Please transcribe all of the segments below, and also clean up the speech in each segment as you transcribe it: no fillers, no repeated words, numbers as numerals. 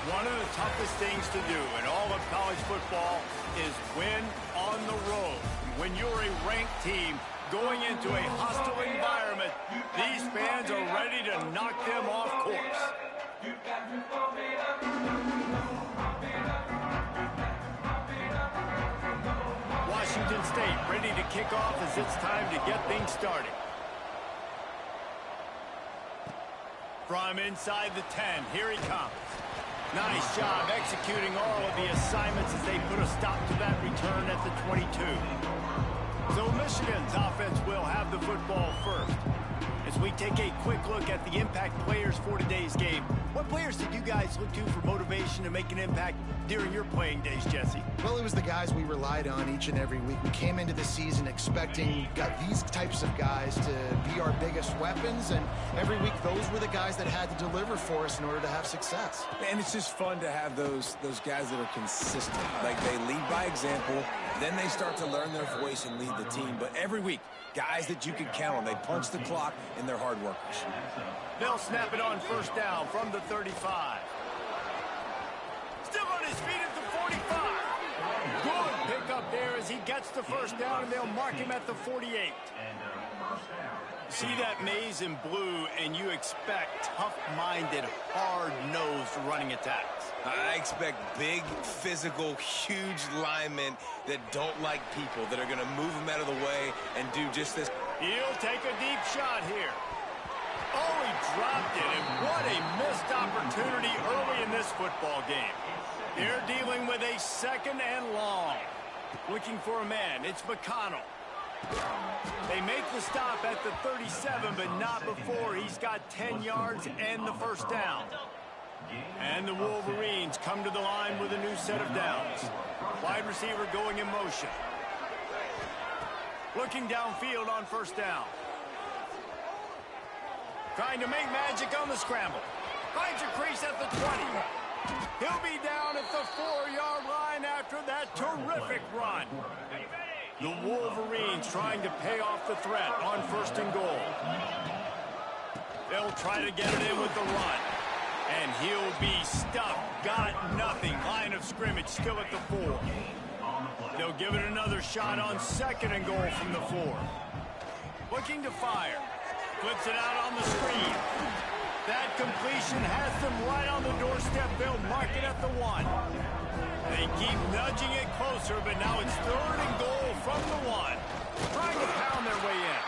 One of the toughest things to do in all of college football is win on the road. When you're a ranked team going into a hostile environment, these fans are ready to knock them off course. Washington State ready to kick off as it's time to get things started. From inside the 10, here he comes. Nice job executing all of the assignments as they put a stop to that return at the 22. So Michigan's offense will have the football first. As we take a quick look at the impact players for today's game, what players did you guys look to for motivation to make an impact during your playing days, Jesse? Well, it was the guys we relied on each and every week. We came into the season expecting these types of guys to be our biggest weapons, and every week those were the guys that had to deliver for us in order to have success. And it's just fun to have those guys that are consistent. Like, they lead by example, then they start to learn their voice and lead the team. But every week, guys that you can count on. They punch the clock, and they're hard workers. They'll snap it on first down from the 35. Still on his feet at the 45. Good pick up there as he gets the first down, and they'll mark him at the 48. See that maze in blue, and you expect tough-minded, hard-nosed running attacks. I expect big, physical, huge linemen that don't like people, that are going to move them out of the way and do just this. He'll take a deep shot here. Oh, he dropped it, and what a missed opportunity early in this football game. They're dealing with a second and long. Looking for a man. It's McConnell. They make the stop at the 37, but not before he's got 10 yards and the first down. And the Wolverines come to the line with a new set of downs. Wide receiver going in motion. Looking downfield on first down. Trying to make magic on the scramble. Finds a crease at the 20. He'll be down at the 4-yard line after that terrific run. The Wolverines trying to pay off the threat on first and goal. They'll try to get it in with the run. And he'll be stuffed. Got nothing. Line of scrimmage still at the 4. They'll give it another shot on second and goal from the 4. Looking to fire. Flips it out on the screen. That completion has them right on the doorstep. They'll mark it at the 1. They keep nudging it closer, but now it's third and goal from the 1. Trying to pound their way in.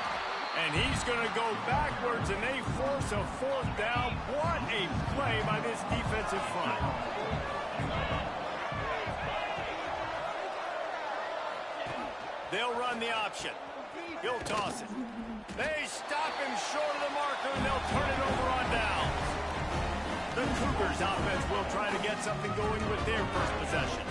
And he's going to go backwards, and they force a fourth down. What a play by this defensive front. They'll run the option. He'll toss it. They stop him short of the marker, and they'll turn it over on downs. The Cougars offense will try to get something going with their first possession.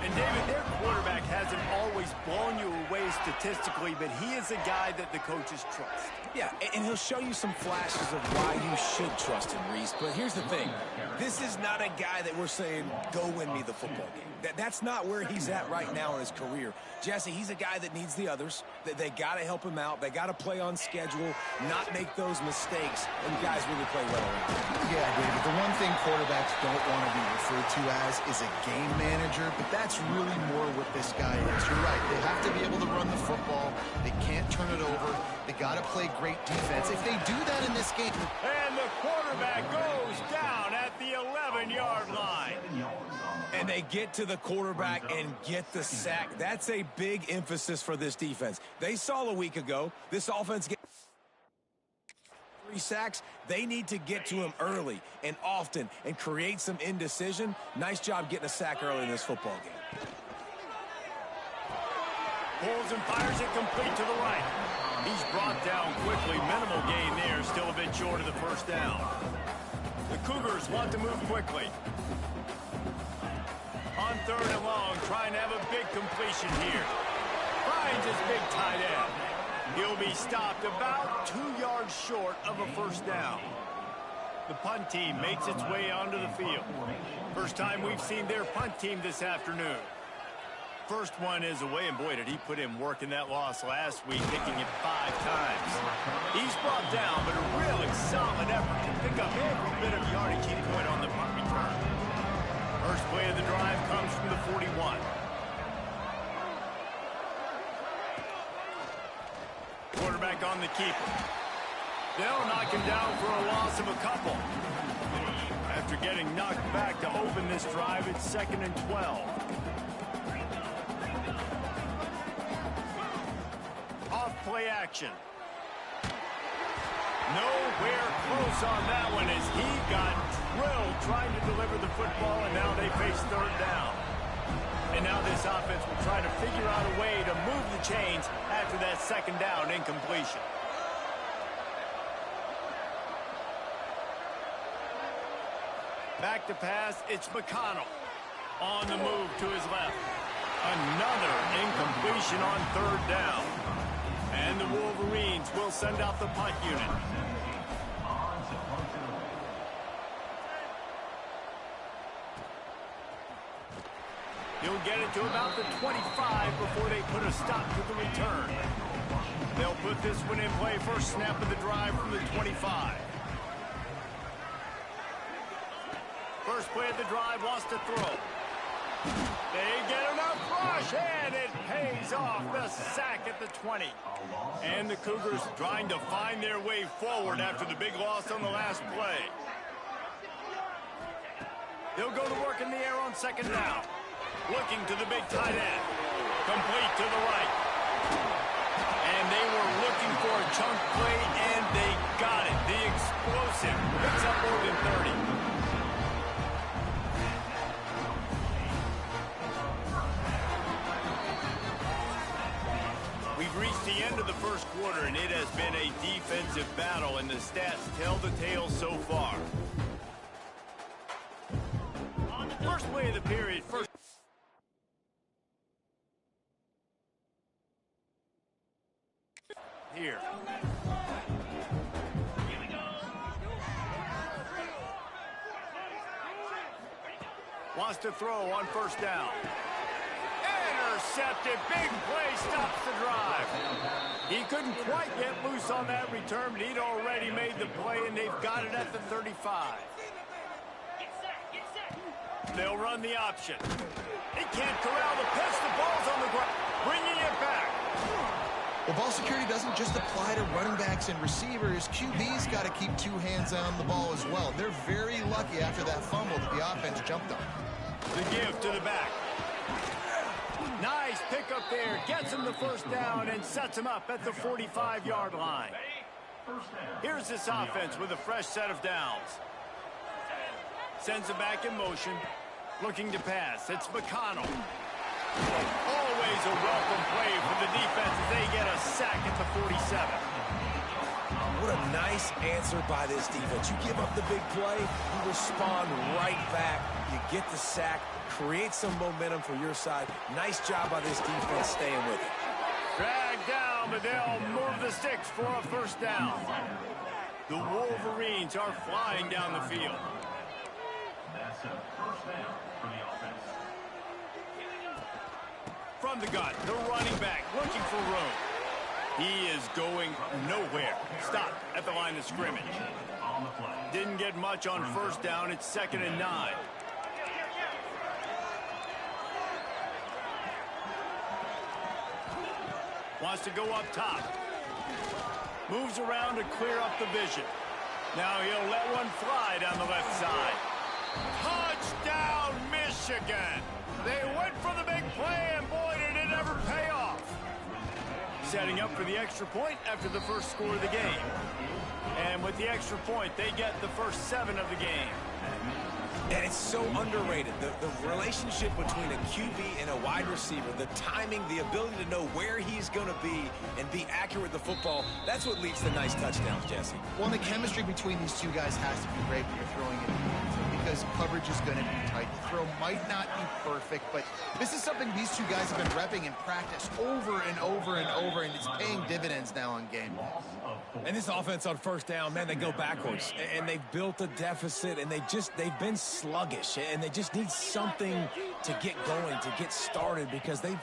And David, their quarterback hasn't always blown you away statistically, but he is a guy that the coaches trust. Yeah, and he'll show you some flashes of why you should trust him, Reese. But here's the thing. This is not a guy that we're saying, go win me the football game. That's not where he's at right now in his career. Jesse, he's a guy that needs the others. They got to help him out. They got to play on schedule, not make those mistakes, and guys really play well around. Yeah, David, the one thing quarterbacks don't want to be referred to as is a game manager, but that's really more what this guy is. You're right. They have to be able to run the football. They can't turn it over. They got to play great defense. If they do that in this game. And the quarterback goes down at the 11-yard line. And they get to the quarterback and get the sack. That's a big emphasis for this defense. They saw a week ago this offense get 3 sacks. They need to get to him early and often and create some indecision. Nice job getting a sack early in this football game. Pulls and fires it complete to the right. He's brought down quickly. Minimal gain there. Still a bit short of the first down. The Cougars want to move quickly. On third and long, trying to have a big completion here. Finds his big tight end. He'll be stopped about 2 yards short of a first down. The punt team makes its way onto the field. First time we've seen their punt team this afternoon. First one is away, and boy, did he put in work in that loss last week, kicking it 5 times. He's brought down, but a really solid effort to pick up every bit of yardage he put on the punt return. quarterback on the keeper. They'll knock him down for a loss of a couple. After getting knocked back to open this drive, it's 2nd and 12. Off play action. Nowhere close on that one as he got drilled trying to deliver the football, and now they face 3rd down. And now this offense will try to figure out a way to move the chains after that 2nd down incompletion. Back to pass, it's McConnell. On the move to his left. Another incompletion on 3rd down. And the Wolverines will send out the punt unit. He'll get it to about the 25 before they put a stop to the return. They'll put this one in play. First snap of the drive from the 25. First play of the drive, wants to throw. They get enough rush, and it pays off. The sack at the 20. And the Cougars trying to find their way forward after the big loss on the last play. They'll go to work in the air on 2nd down. Looking to the big tight end. Complete to the right. And they were looking for a chunk play, and they got it. The explosive picks up more than 30. We've reached the end of the first quarter, and it has been a defensive battle, and the stats tell the tale so far. First play of the period, first. Here. Wants to throw on 1st down. Intercepted. Big play stops the drive. He couldn't quite get loose on that return, but he'd already made the play, and they've got it at the 35. They'll run the option. They can't corral the pitch. The ball's on the ground. Bringing it back. Well, ball security doesn't just apply to running backs and receivers. QB's got to keep 2 hands on the ball as well. They're very lucky after that fumble that the offense jumped on. The give to the back. Nice pickup there. Gets him the 1st down and sets him up at the 45-yard line. Here's this offense with a fresh set of downs. Sends it back in motion. Looking to pass. It's McConnell. Always a welcome play for the defense as they get a sack at the 47. What a nice answer by this defense. You give up the big play, you respond right back. You get the sack, create some momentum for your side. Nice job by this defense staying with it. Dragged down, but they'll move the sticks for a 1st down. The Wolverines are flying down the field. That's a 1st down for the offense. From the gun, the running back looking for room. He is going nowhere. Stopped at the line of scrimmage. Didn't get much on 1st down. It's 2nd and 9. Wants to go up top. Moves around to clear up the vision. Now he'll let one fly down the left side. Touchdown, Michigan! They went for the big play, and boy, did it ever pay off. Setting up for the extra point after the first score of the game. And with the extra point, they get the first 7 of the game. And it's so underrated. The relationship between a QB and a wide receiver, the timing, the ability to know where he's going to be and be accurate with the football, that's what leads to nice touchdowns, Jesse. Well, and the chemistry between these two guys has to be great when you're throwing it because coverage is going to be tight. The throw might not be perfect, but this is something these two guys have been repping in practice over and over and over, and it's paying dividends now on game day. And this offense on 1st down, man, they go backwards, and they've built a deficit, and they've been sluggish, and they just need something to get going, to get started, because they've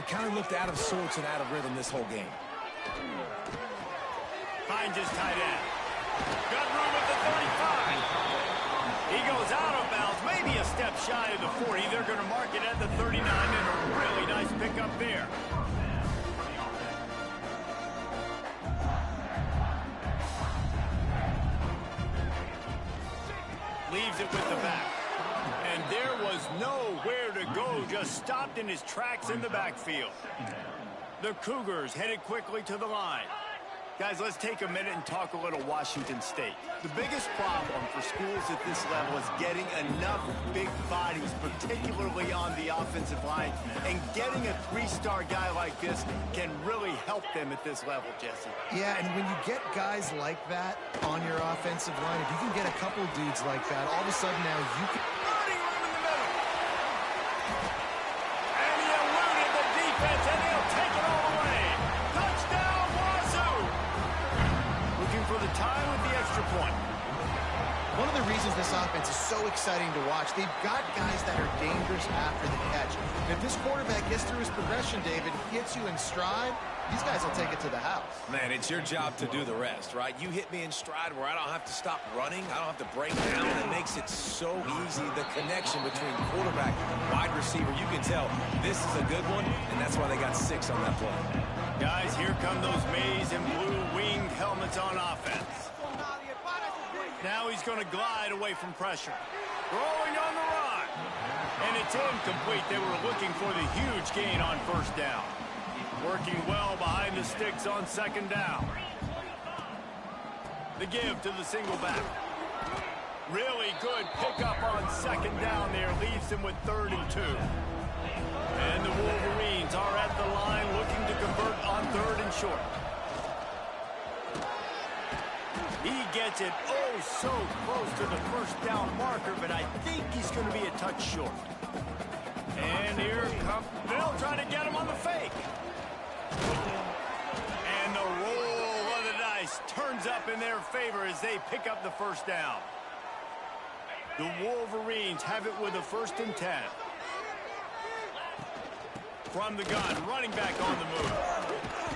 kind of looked out of sorts and out of rhythm this whole game. Finds his tight end. Got room at the 35. He goes out of bounds, maybe a step shy of the 40. They're going to mark it at the 39, and a really nice pickup there. leaves it with the back. And there was nowhere to go, just stopped in his tracks in the backfield. The Cougars headed quickly to the line. Guys, let's take a minute and talk a little Washington State. The biggest problem for schools at this level is getting enough big bodies, particularly on the offensive line. And getting a three-star guy like this can really help them at this level, Jesse. Yeah, and when you get guys like that on your offensive line, if you can get a couple dudes like that, all of a sudden now you can... Running room in the middle. And he eluded the defense, and he'll take it all the way. Touchdown, Wazoo! Looking for the tie with the extra point. One of the reasons this offense is so exciting to watch, they've got guys that are dangerous after the catch. And if this quarterback gets through his progression, David, hits you in stride, these guys will take it to the house. Man, it's your job to do the rest, right? You hit me in stride where I don't have to stop running. I don't have to break down. It makes it so easy, the connection between quarterback and wide receiver. You can tell this is a good one, and that's why they got 6 on that play. Guys, here come those maize and blue winged helmets on offense. Now he's going to glide away from pressure. Throwing on the run. And it's incomplete. They were looking for the huge gain on first down. Working well behind the sticks on second down. The give to the single back. Really good pickup on second down there. Leaves them with 3rd and 2. And the Wolverines are at the line looking to convert on 3rd and short. He gets it so close to the first down marker, but I think he's going to be a touch short. And here comes, they'll try to get him on the fake. And the roll of the dice turns up in their favor as they pick up the first down. The Wolverines have it with a 1st and 10. From the gun, running back on the move.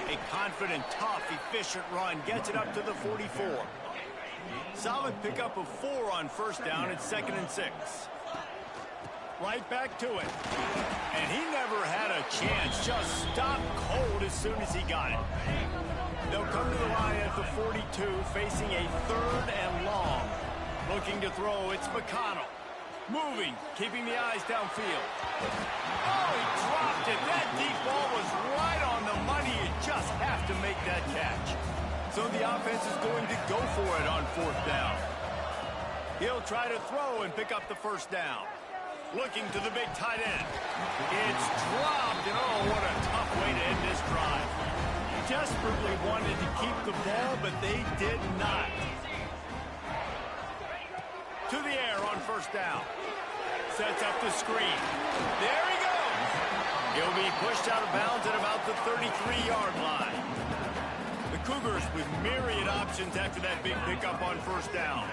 A confident, tough, efficient run gets it up to the 44. Solid pickup of 4 on first down at 2nd and 6. Right back to it. And he never had a chance. Just stopped cold as soon as he got it. They'll come to the line at the 42, facing a 3rd and long. Looking to throw, it's McConnell. Moving, keeping the eyes downfield. Oh, he dropped it. That deep ball was right on the money. You just have to make that catch. So the offense is going to go for it on 4th down. He'll try to throw and pick up the first down. Looking to the big tight end. It's dropped, and oh, what a tough way to end this drive. Desperately wanted to keep the ball, but they did not. To the air on first down. Sets up the screen. There he goes. He'll be pushed out of bounds at about the 33-yard line. The Cougars with myriad options after that big pickup on first down.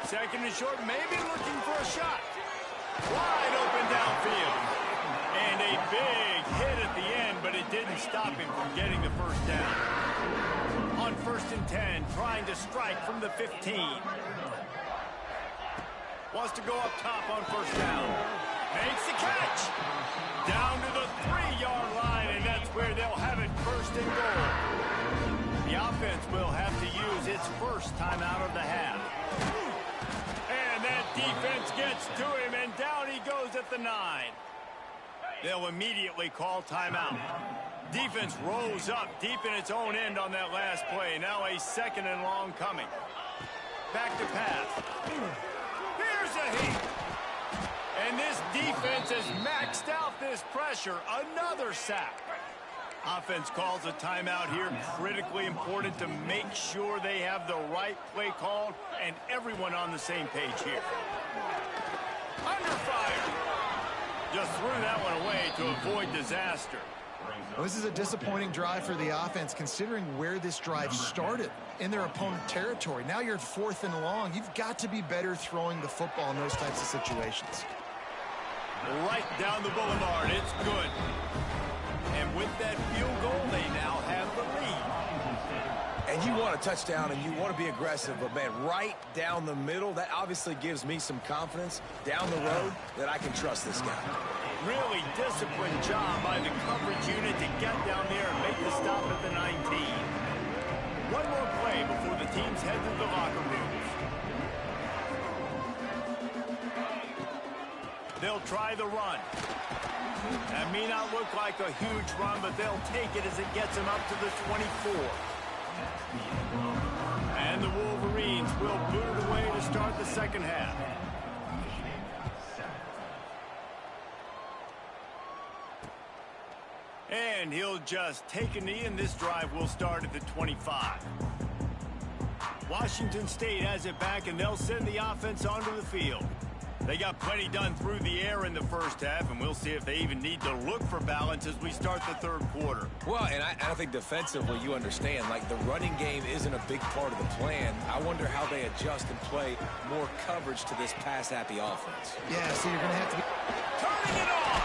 2nd and short, maybe looking for a shot. Wide open downfield. And a big hit at the end, but it didn't stop him from getting the first down. On 1st and 10, trying to strike from the 15. Wants to go up top on first down. Makes the catch. Down to the 3-yard line, and that's where they'll have it 1st and goal. The offense will have to use its first timeout of the half. And that defense gets to him, and down he goes at the 9. They'll immediately call timeout. Defense rose up deep in its own end on that last play. Now a 2nd and long coming. Back to pass. Here's a heat. And this defense has maxed out this pressure. Another sack. Offense calls a timeout here. Critically important to make sure they have the right play called and everyone on the same page here. Under fire. Just threw that one away to avoid disaster. Well, this is a disappointing drive for the offense, considering where this drive started in their opponent territory. Now you're at 4th and long. You've got to be better throwing the football in those types of situations. Right down the boulevard. It's good. And with that field goal, they now have the lead. And you want a touchdown, and you want to be aggressive, but, man, right down the middle, that obviously gives me some confidence down the road that I can trust this guy. Really disciplined job by the coverage unit to get down there and make the stop at the 19. One more play before the teams head to the locker rooms. They'll try the run. That may not look like a huge run, but they'll take it as it gets them up to the 24. And the Wolverines will boot it away to start the second half. And he'll just take a knee, and this drive will start at the 25. Washington State has it back, and they'll send the offense onto the field. They got plenty done through the air in the first half, and we'll see if they even need to look for balance as we start the third quarter. Well, and I think defensively, you understand, like the running game isn't a big part of the plan. I wonder how they adjust and play more coverage to this pass-happy offense. Yeah, so you're going to have to be... Turning it on!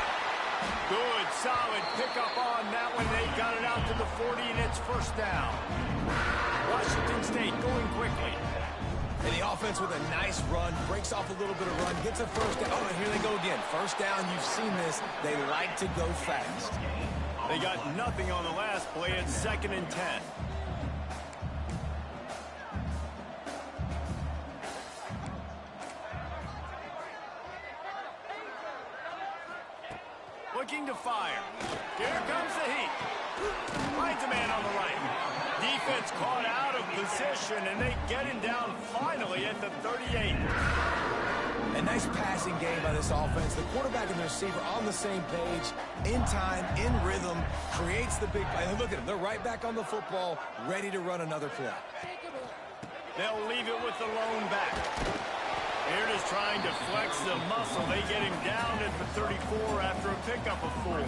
Good, solid pickup on that one. They got it out to the 40, and it's first down. Washington State going quickly. And the offense with a nice run, breaks off a little bit of run, gets a first down. Oh, and here they go again. First down, you've seen this. They like to go fast. They got nothing on the last play. It's 2nd and 10. Looking to fire. Here comes the heat. Finds a man on the right. Defense caught out of position, and they get him down finally at the 38. A nice passing game by this offense. The quarterback and the receiver on the same page, in time, in rhythm, creates the big play. Look at them. They're right back on the football, ready to run another play. They'll leave it with the lone back. They're just trying to flex the muscle. They get him down at the 34 after a pickup of 4.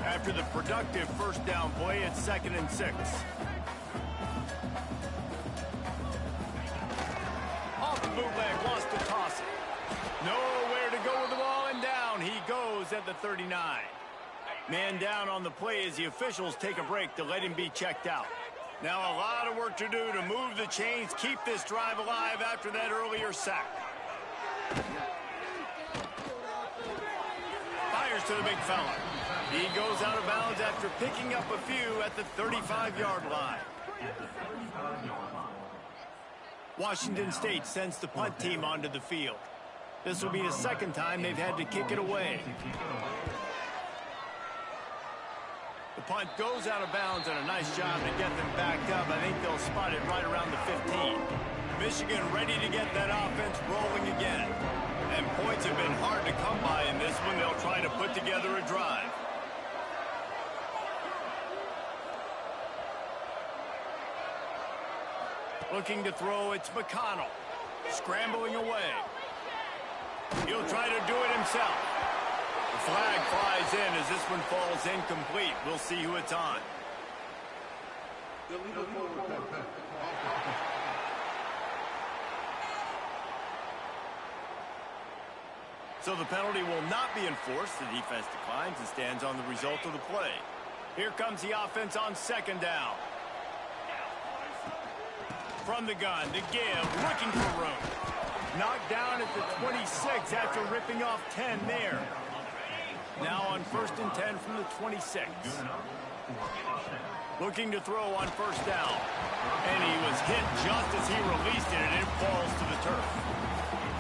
After the productive first down play, it's 2nd and 6. Off the bootleg, wants to toss it. Nowhere to go with the ball, and down he goes at the 39. Man down on the play as the officials take a break to let him be checked out. Now a lot of work to do to move the chains, keep this drive alive after that earlier sack. Fires to the big fella. He goes out of bounds after picking up a few at the 35-yard line. Washington State sends the punt team onto the field. This will be the second time they've had to kick it away. The punt goes out of bounds, and a nice job to get them backed up. I think they'll spot it right around the 15. Michigan ready to get that offense rolling again. And points have been hard to come by in this one. They'll try to put together a drive. Looking to throw, it's McConnell. Scrambling away. He'll try to do it himself. The flag flies in as this one falls incomplete. We'll see who it's on. So the penalty will not be enforced. The defense declines and stands on the result of the play. Here comes the offense on 2nd down. From the gun to give, looking for room. Knocked down at the 26 after ripping off 10 there. Now on 1st and 10 from the 26. Looking to throw on 1st down. And he was hit just as he released it, and it falls to the turf.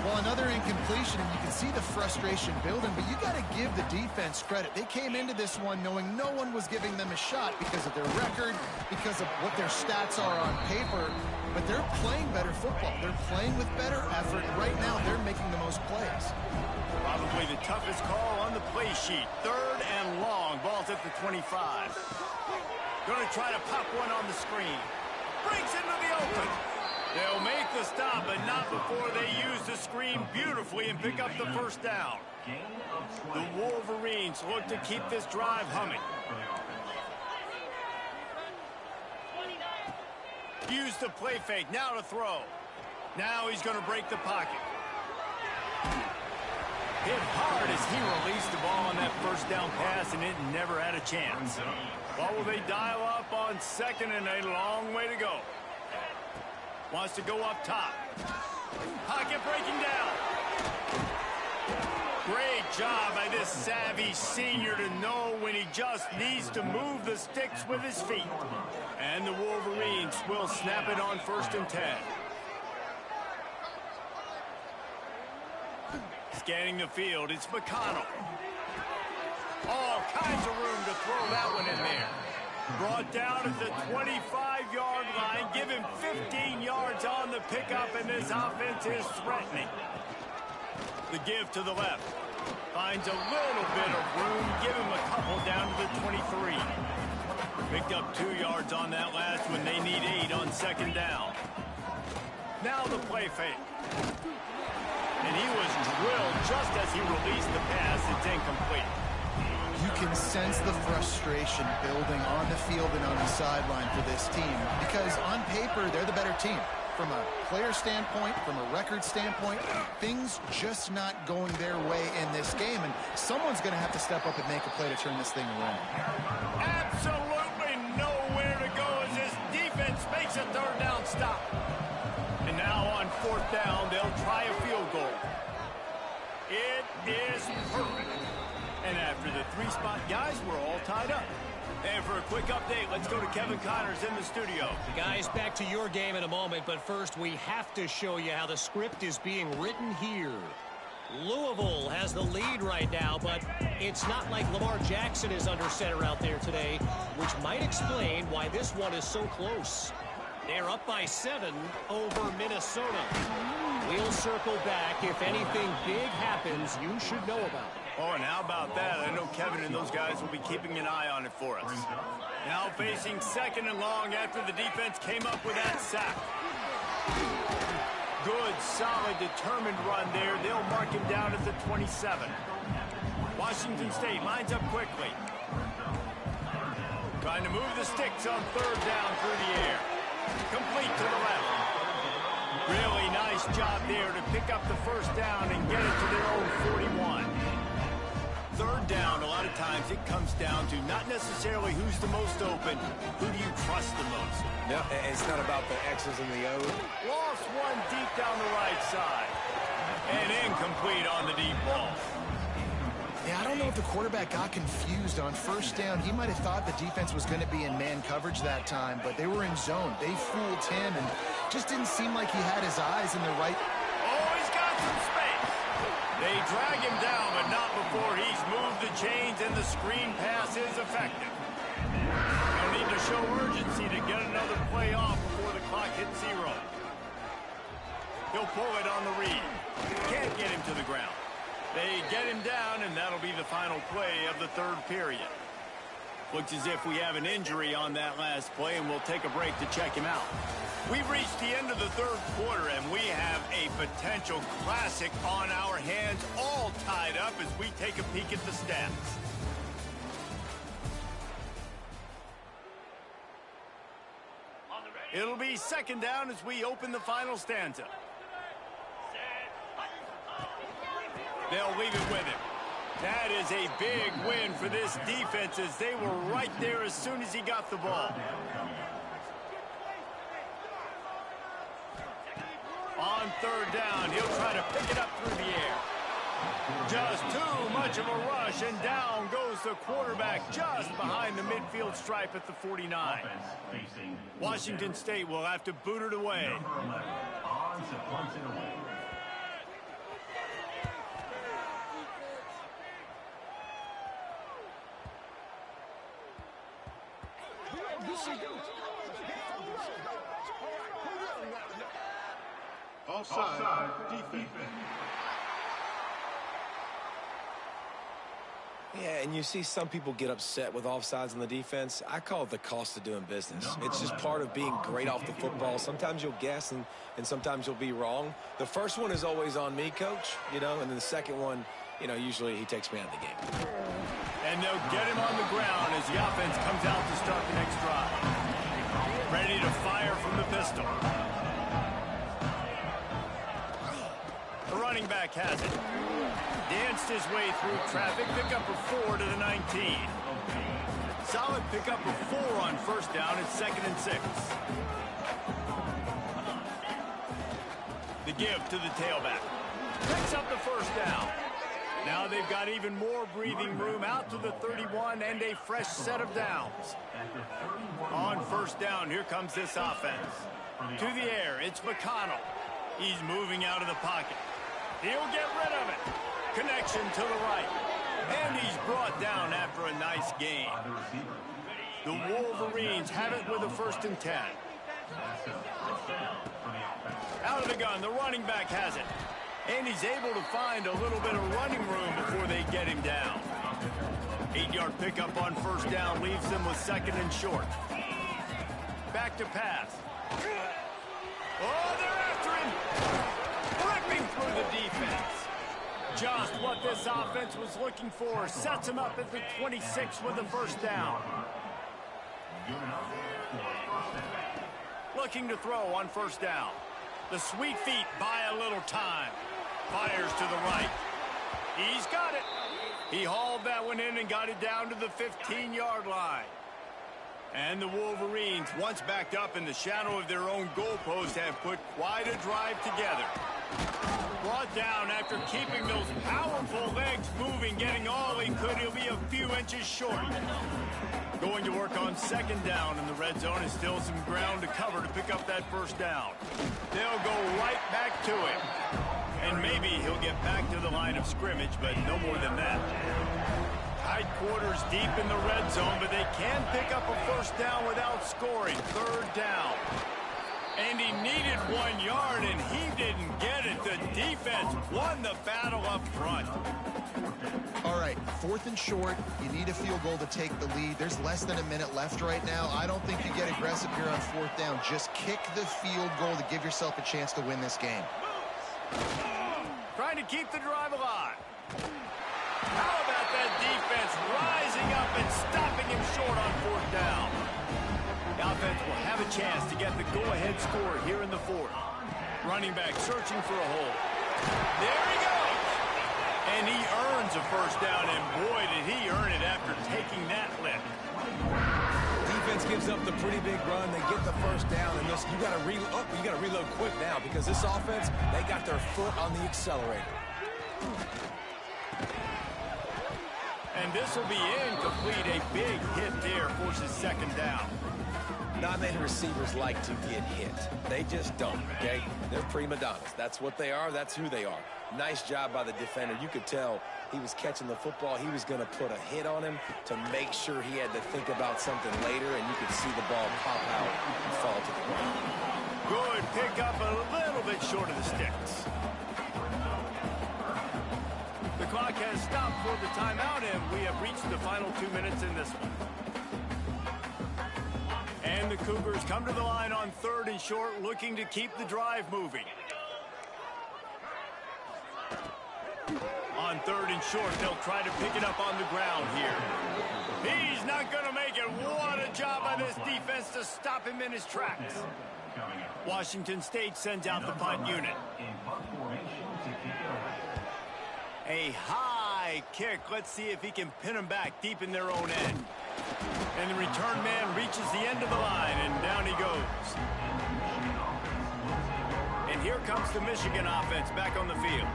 Well, another incompletion, and you can see the frustration building, but you got to give the defense credit. They came into this one knowing no one was giving them a shot because of their record, because of what their stats are on paper, but they're playing better football. They're playing with better effort. Right now, they're making the most plays. Probably the toughest call on the play sheet. 3rd and long. Ball's at the 25. Going to try to pop one on the screen. Breaks into the open. They'll make the stop, but not before they use the screen beautifully and pick up the 1st down. The Wolverines look to keep this drive humming. Use the play fake. Now to throw. Now he's going to break the pocket. Hit hard as he released the ball on that 1st down pass, and it never had a chance. Well, will they dial up on 2nd and a long way to go? Wants to go up top. Pocket breaking down. Great job by this savvy senior to know when he just needs to move the sticks with his feet. And the Wolverines will snap it on 1st and 10. Scanning the field, it's McConnell. All kinds of room to throw that one in there. Brought down at the 25-yard line. Give him 15 yards on the pickup, and this offense is threatening. The give to the left. Finds a little bit of room. Give him a couple down to the 23. Picked up 2 yards on that last one. They need 8 on 2nd down. Now the play fake. And he was drilled just as he released the pass. It's incomplete. You can sense the frustration building on the field and on the sideline for this team because on paper, they're the better team. From a player standpoint, from a record standpoint, things just not going their way in this game, and someone's going to have to step up and make a play to turn this thing around. Absolutely nowhere to go as this defense makes a 3rd down stop. And now on 4th down, they'll try a field goal. It is perfect. And after the 3-spot, guys, we're all tied up. And for a quick update, let's go to Kevin Connors in the studio. Guys, back to your game in a moment, but first we have to show you how the script is being written here. Louisville has the lead right now, but it's not like Lamar Jackson is under center out there today, which might explain why this one is so close. They're up by 7 over Minnesota. We'll circle back. If anything big happens, you should know about it. Oh, and how about that? I know Kevin and those guys will be keeping an eye on it for us. Now facing 2nd and long after the defense came up with that sack. Good, solid, determined run there. They'll mark him down at the 27. Washington State lines up quickly. Trying to move the sticks on 3rd down through the air. Complete to the left. Really nice job there to pick up the 1st down and get it to their own 41. 3rd down, a lot of times it comes down to not necessarily who's the most open, who do you trust the most? No, it's not about the X's and the O's. Lost one deep down the right side. And incomplete on the deep ball. Yeah, I don't know if the quarterback got confused on 1st down. He might have thought the defense was going to be in man coverage that time, but they were in zone. They fooled him and just didn't seem like he had his eyes in the right. Oh, he's got some space. They drag him down, but not before he's moved the chains and the screen pass is effective. No need to show urgency to get another play off before the clock hits 0. He'll pull it on the read. Can't get him to the ground. They get him down, and that'll be the final play of the 3rd period. Looks as if we have an injury on that last play, and we'll take a break to check him out. We've reached the end of the 3rd quarter, and we have a potential classic on our hands, all tied up as we take a peek at the stats. It'll be 2nd down as we open the final stanza. They'll leave it with him. That is a big win for this defense as they were right there as soon as he got the ball. On 3rd down, he'll try to pick it up through the air. Just too much of a rush, and down goes the quarterback just behind the midfield stripe at the 49. Washington State will have to boot it away. Offside defense. Yeah, and you see some people get upset with offsides on the defense. I call it the cost of doing business. It's just part of being great off the football. Sometimes you'll guess and sometimes you'll be wrong. The first one is always on me, Coach, and then the second one, usually he takes me out of the game. And they'll get him on the ground as the offense comes out to start the next drive. Ready to fire from the pistol. The running back has it. Danced his way through traffic. Pickup of 4 to the 19. Solid pickup of 4 on 1st down. It's 2nd and 6. The give to the tailback. Picks up the 1st down. Now they've got even more breathing room out to the 31 and a fresh set of downs. On first down, here comes this offense. To the air, it's McConnell. He's moving out of the pocket. He'll get rid of it. Connection to the right. And he's brought down after a nice gain. The Wolverines have it with a 1st and 10. Out of the gun, the running back has it. And he's able to find a little bit of running room before they get him down. 8-yard pickup on first down leaves them with 2nd and short. Back to pass. Oh, they're after him. Ripping through the defense. Just what this offense was looking for. Sets him up at the 26 with the 1st down. Looking to throw on 1st down. The sweet feet buy a little time. Fires to the right. He's got it. He hauled that one in and got it down to the 15-yard line. And the Wolverines, once backed up in the shadow of their own goalpost, have put quite a drive together. Brought down after keeping those powerful legs moving, getting all he could. He'll be a few inches short. Going to work on 2nd down in the red zone, and still some ground to cover to pick up that 1st down. They'll go right back to him. And maybe he'll get back to the line of scrimmage, but no more than that. Tight quarters deep in the red zone, but they can pick up a 1st down without scoring. 3rd down. And he needed 1 yard, and he didn't get it. The defense won the battle up front. All right, 4th and short. You need a field goal to take the lead. There's less than a minute left right now. I don't think you get aggressive here on 4th down. Just kick the field goal to give yourself a chance to win this game. Trying to keep the drive alive. How about that defense rising up and stopping him short on 4th down? The offense will have a chance to get the go-ahead score here in the 4th. Running back searching for a hole. There he goes. And he earns a 1st down, and boy, did he earn it after taking that lift. Defense gives up the pretty big run. They get the 1st down, and this, you got to reload quick now because this offense, they got their foot on the accelerator. And this will be incomplete. A big hit there forces 2nd down. Not many receivers like to get hit. They just don't, okay? They're prima donnas. That's what they are. That's who they are. Nice job by the defender. You could tell he was catching the football. He was going to put a hit on him to make sure he had to think about something later, and you could see the ball pop out and fall to the ground. Good pickup, a little bit short of the sticks. The clock has stopped for the timeout, and we have reached the final 2 minutes in this one. And the Cougars come to the line on 3rd and short, looking to keep the drive moving. On 3rd and short, they'll try to pick it up on the ground here. He's not going to make it. What a job by this defense to stop him in his tracks. Washington State sends out the punt unit. A high kick. Let's see if he can pin him back deep in their own end. And the return man reaches the end of the line, and down he goes. And here comes the Michigan offense back on the field.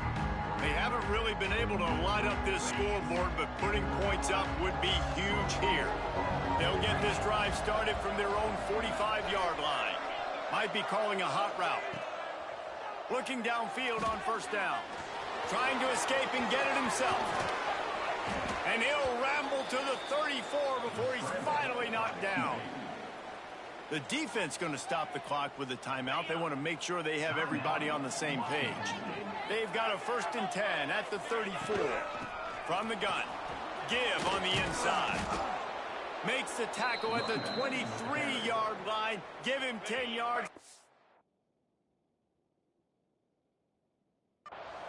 They haven't really been able to light up this scoreboard, but putting points up would be huge here. They'll get this drive started from their own 45-yard line. Might be calling a hot route. Looking downfield on 1st down. Trying to escape and get it himself. And he'll ramble to the 34 before he's finally knocked down. The defense going to stop the clock with a timeout. They want to make sure they have everybody on the same page. They've got a 1st and 10 at the 34. From the gun. Give on the inside. Makes the tackle at the 23-yard line. Give him 10 yards.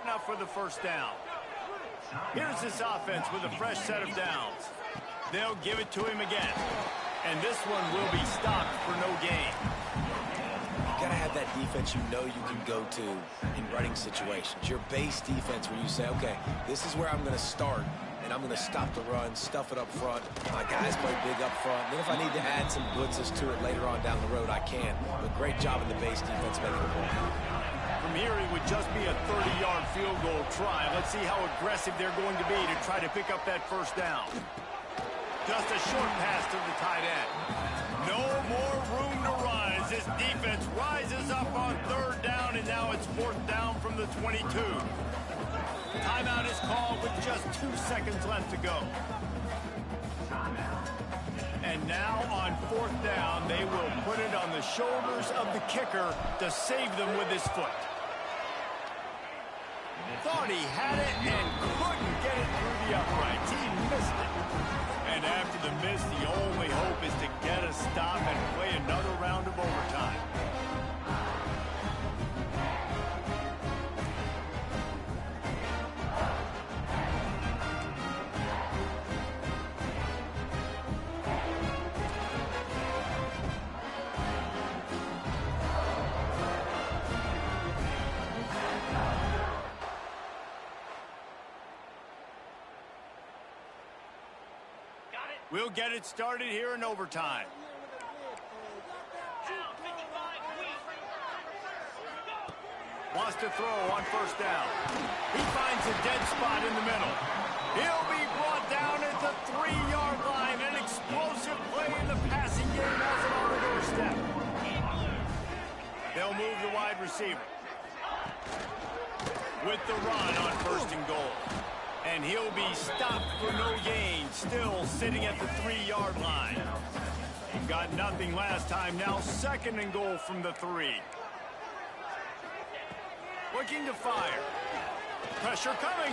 Enough for the 1st down. Here's this offense with a fresh set of downs. They'll give it to him again. And this one will be stopped for no gain. You got to have that defense you know you can go to in running situations. Your base defense where you say, okay, this is where I'm going to start, and I'm going to stop the run, stuff it up front. My guys play big up front. Then if I need to add some blitzes to it later on down the road, I can. But great job in the base defense making it work. From from here, it would just be a 30-yard field goal try. Let's see how aggressive they're going to be to try to pick up that first down. Just a short pass to the tight end. No more room to run as this defense rises up on third down, and now it's fourth down from the 22. Timeout is called with just 2 seconds left to go. And now on fourth down, they will put it on the shoulders of the kicker to save them with his foot. Thought he had it and couldn't get it through the uprights. He missed it. And after the miss, the only hope is to get a stop and play another round of overtime. We'll get it started here in overtime. Wants to throw on first down. He finds a dead spot in the middle. He'll be brought down at the 3-yard line. An explosive play in the passing game has it on the doorstep. They'll move the wide receiver with the run on first and goal. And he'll be stopped for no gain, still sitting at the 3-yard line. Got nothing last time, now second and goal from the 3. Looking to fire. Pressure coming.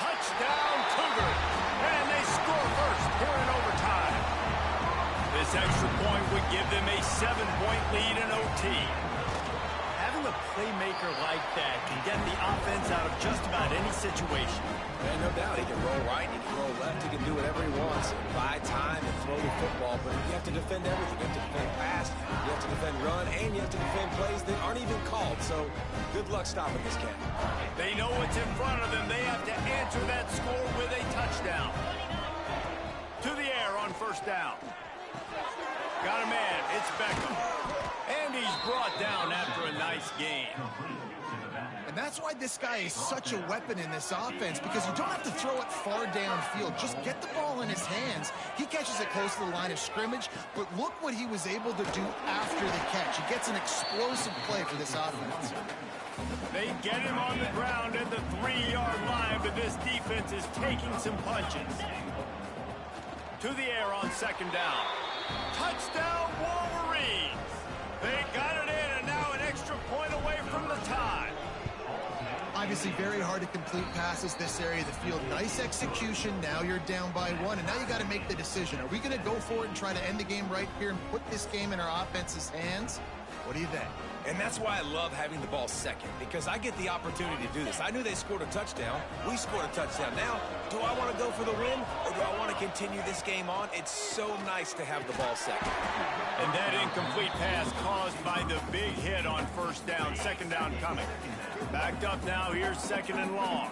Touchdown, Cougars. And they score first here in overtime. This extra point would give them a 7-point lead in OT. Having a playmaker like that can get the offense out of just about any situation. And no doubt, he can roll right, he can roll left, he can do whatever he wants. Buy time and throw the football, but you have to defend everything. You have to defend pass, you have to defend run, and you have to defend plays that aren't even called. So good luck stopping this cat. They know what's in front of them. They have to answer that score with a touchdown. To the air on first down. Got a man, it's Beckham. And he's brought down after a nice gain. And that's why this guy is such a weapon in this offense, because you don't have to throw it far downfield. Just get the ball in his hands. He catches it close to the line of scrimmage, but look what he was able to do after the catch. He gets an explosive play for this offense. They get him on the ground at the 3-yard line, but this defense is taking some punches. To the air on second down. Touchdown, Wolverines! They got it in, and now an extra point away from the tie. Obviously very hard to complete passes this area of the field. Nice execution. Now you're down by 1, and now you got to make the decision. Are we going to go for it and try to end the game right here and put this game in our offense's hands? What do you think? And that's why I love having the ball second, because I get the opportunity to do this. I knew they scored a touchdown. We scored a touchdown. Now, do I want to go for the win, or do I want to continue this game on? It's so nice to have the ball second. And that incomplete pass caused by the big hit on first down. Second down coming. Backed up now. Here's second and long.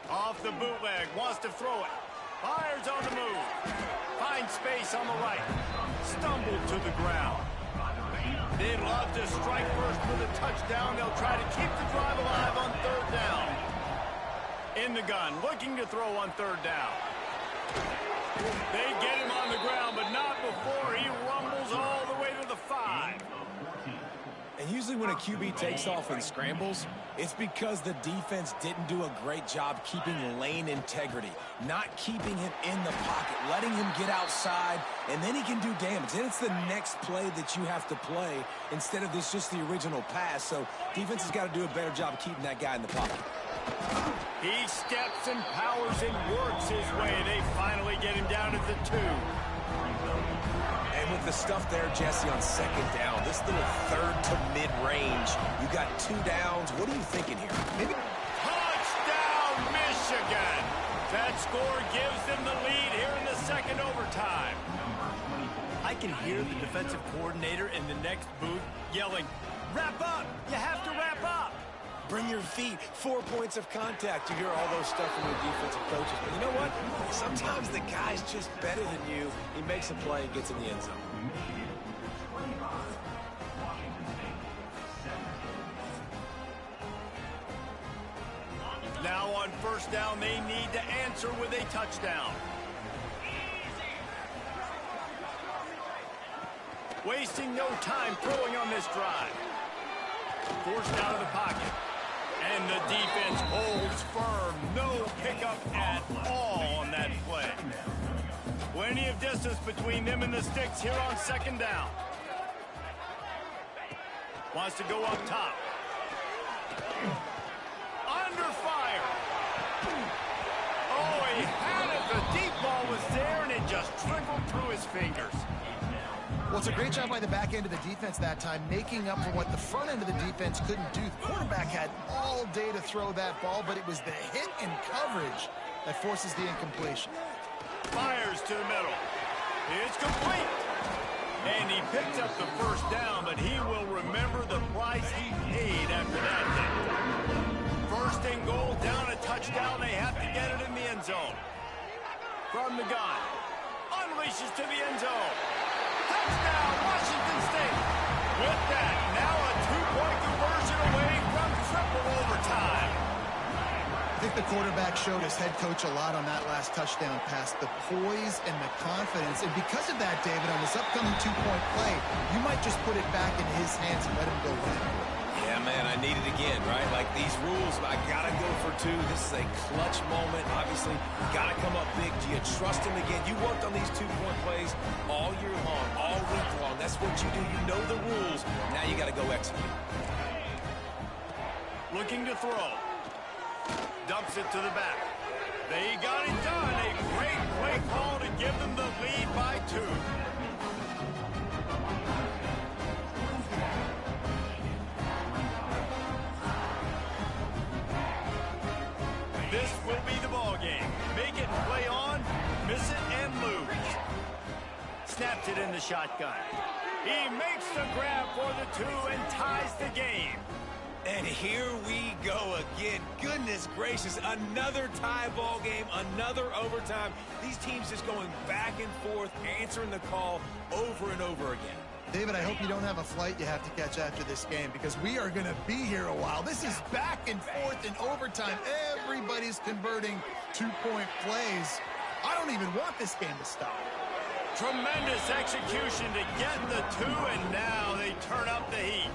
Off the bootleg, wants to throw it. Fires on the move. Finds space on the right. Stumbled to the ground. They'd love to strike first with a touchdown. They'll try to keep the drive alive on third down. In the gun, looking to throw on third down. They get him on the ground, but not before he rumbles all the way to the 5. And usually when a QB takes off and scrambles, it's because the defense didn't do a great job keeping lane integrity, not keeping him in the pocket, letting him get outside, and then he can do damage. Then it's the next play that you have to play instead of this just the original pass. So defense has got to do a better job of keeping that guy in the pocket. He steps and powers and works his way. They finally get him down at the 2. And with the stuff there, Jesse, on second down, this little third to mid-range, you got 2 downs. What are you thinking here? Maybe touchdown, Michigan! That score gives them the lead here in the second overtime. I can hear the defensive coordinator in the next booth yelling, "Wrap up! You have to wrap up!" bring your feet, 4 points of contact. You hear all those stuff from your defensive coaches. But you know what? Sometimes the guy's just better than you. He makes a play and gets in the end zone. Now on first down, they need to answer with a touchdown. Wasting no time throwing on this drive. Forced out of the pocket. And the defense holds firm. No pickup at all on that play. Plenty of distance between them and the sticks here on second down. Wants to go up top. Under fire. Oh, he had it. The deep ball was there, and it just trickled through his fingers. Well, it's a great job by the back end of the defense that time, making up for what the front end of the defense couldn't do. The quarterback had all day to throw that ball, but it was the hit and coverage that forces the incompletion. Fires to the middle. It's complete. And he picks up the first down, but he will remember the price he paid after that hit. First and goal, down a touchdown. They have to get it in the end zone. From the gun. Unleashes to the end zone. Touchdown, Washington State. With that, now a two-point conversion away from triple overtime. I think the quarterback showed his head coach a lot on that last touchdown pass, the poise and the confidence. And because of that, David, on this upcoming two-point play, you might just put it back in his hands and let him go win. Yeah, man, I need it again, right? Like these rules, I got to go for two. This is a clutch moment. Obviously, got to come up big. Do you trust him again? You worked on these two-point plays all year long, all week long. That's what you do. You know the rules. Now you got to go execute. Looking to throw. Dumps it to the back. They got it done. A great play call to give them the lead by 2. This will be the ball game. Make it and play on, miss it and lose. Snaps it in the shotgun. He makes the grab for the 2 and ties the game. And here we go again. Goodness gracious, another tie ball game, another overtime. These teams just going back and forth, answering the call over and over again. David, I hope you don't have a flight you have to catch after this game, because we are going to be here a while. This is back and forth in overtime. Everybody's converting two-point plays. I don't even want this game to stop. Tremendous execution to get the 2, and now they turn up the heat.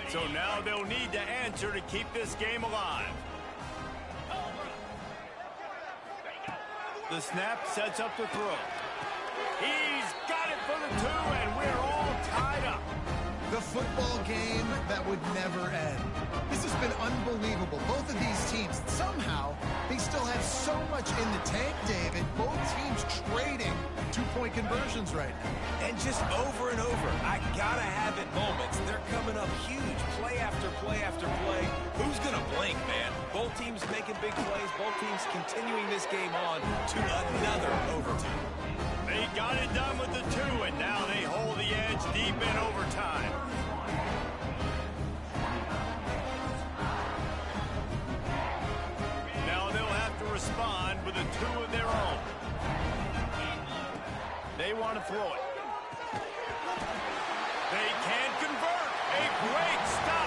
So now they'll need to answer to keep this game alive. The snap sets up the throw. He's got it for the 2, and we're all tied up. The football game that would never end. This has been unbelievable. Both of these teams, somehow, they still have so much in the tank, David. Both teams trading two-point conversions right now. And just over and over, I gotta have it moments. They're coming up huge, play after play after play. Who's gonna blink, man? Both teams making big plays, both teams continuing this game on to another overtime. They got it done with the 2, and now they hold the edge deep in overtime. Now they'll have to respond with a 2 of their own. They want to throw it. They can convert. A great stop.